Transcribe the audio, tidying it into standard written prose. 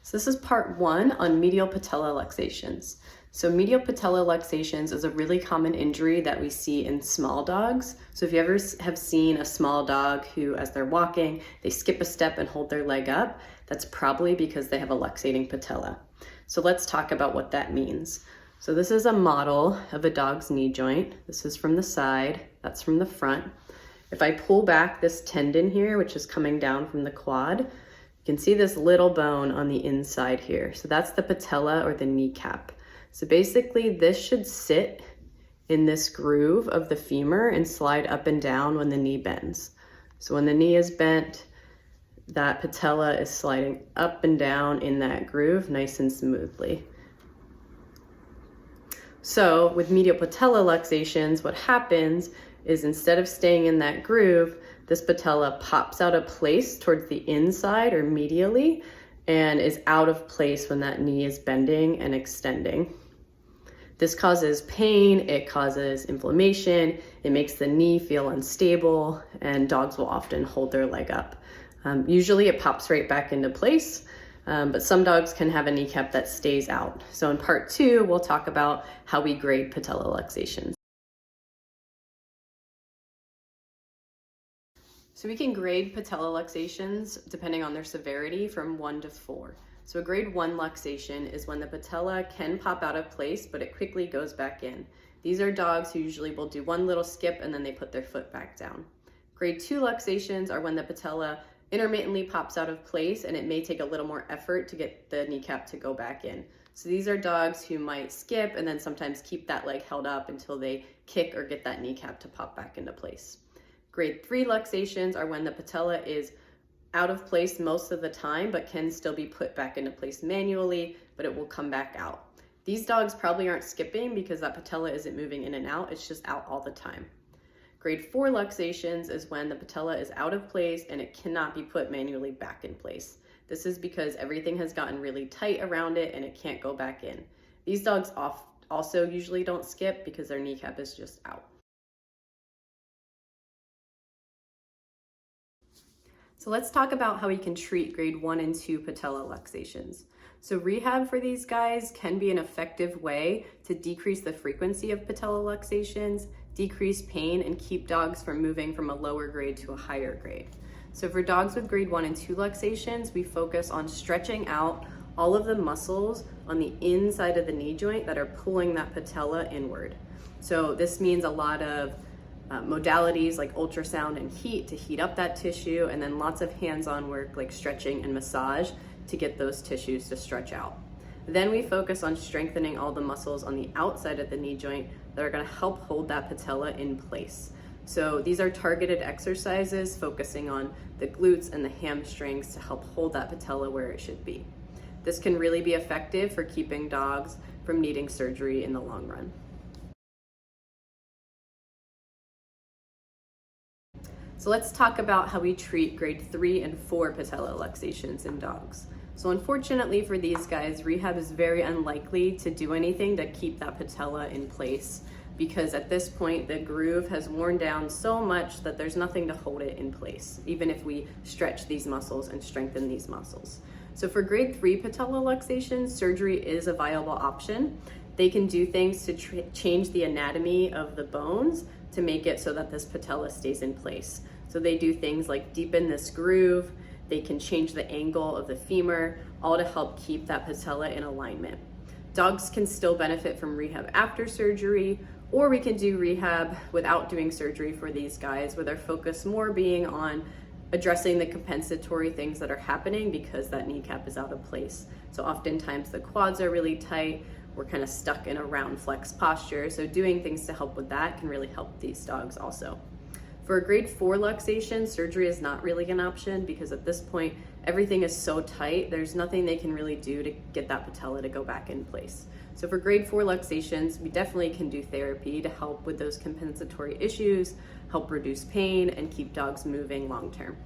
So this is part 1 on medial patella luxations. So medial patella luxations is a really common injury that we see in small dogs. So if you ever have seen a small dog who, as they're walking, they skip a step and hold their leg up, that's probably because they have a luxating patella. So let's talk about what that means. So this is a model of a dog's knee joint. This is from the side, that's from the front. If I pull back this tendon here, which is coming down from the quad, you can see this little bone on the inside here. So that's the patella or the kneecap. So basically this should sit in this groove of the femur and slide up and down when the knee bends. So when the knee is bent, that patella is sliding up and down in that groove nice and smoothly. So with medial patella luxations, what happens is instead of staying in that groove, this patella pops out of place towards the inside or medially and is out of place when that knee is bending and extending. This causes pain, it causes inflammation, it makes the knee feel unstable, and dogs will often hold their leg up. Usually it pops right back into place, but some dogs can have a kneecap that stays out. So in part 2, we'll talk about how we grade patella luxations. So we can grade patella luxations depending on their severity from 1 to 4. So a grade 1 luxation is when the patella can pop out of place, but it quickly goes back in. These are dogs who usually will do one little skip and then they put their foot back down. Grade 2 luxations are when the patella intermittently pops out of place and it may take a little more effort to get the kneecap to go back in. So these are dogs who might skip and then sometimes keep that leg held up until they kick or get that kneecap to pop back into place. Grade 3 luxations are when the patella is out of place most of the time, but can still be put back into place manually, but it will come back out. These dogs probably aren't skipping because that patella isn't moving in and out, it's just out all the time. Grade 4 luxations is when the patella is out of place and it cannot be put manually back in place. This is because everything has gotten really tight around it and it can't go back in. These dogs also usually don't skip because their kneecap is just out. So let's talk about how we can treat grade 1 and 2 patella luxations. So rehab for these guys can be an effective way to decrease the frequency of patella luxations, decrease pain, and keep dogs from moving from a lower grade to a higher grade. So for dogs with grade 1 and 2 luxations, we focus on stretching out all of the muscles on the inside of the knee joint that are pulling that patella inward. So this means a lot of modalities like ultrasound and heat to heat up that tissue, and then lots of hands-on work like stretching and massage to get those tissues to stretch out. Then we focus on strengthening all the muscles on the outside of the knee joint that are going to help hold that patella in place. So these are targeted exercises focusing on the glutes and the hamstrings to help hold that patella where it should be. This can really be effective for keeping dogs from needing surgery in the long run. So let's talk about how we treat grade 3 and 4 patella luxations in dogs. So unfortunately for these guys, rehab is very unlikely to do anything to keep that patella in place because at this point the groove has worn down so much that there's nothing to hold it in place, even if we stretch these muscles and strengthen these muscles. So for grade 3 patella luxations, surgery is a viable option. They can do things to change the anatomy of the bones to make it so that this patella stays in place. So they do things like deepen this groove, they can change the angle of the femur, all to help keep that patella in alignment. Dogs can still benefit from rehab after surgery, or we can do rehab without doing surgery for these guys, with our focus more being on addressing the compensatory things that are happening because that kneecap is out of place. So oftentimes the quads are really tight, we're kind of stuck in a round flex posture. So doing things to help with that can really help these dogs also. For a grade 4 luxation, surgery is not really an option because at this point, everything is so tight, there's nothing they can really do to get that patella to go back in place. So for grade 4 luxations, we definitely can do therapy to help with those compensatory issues, help reduce pain, and keep dogs moving long term.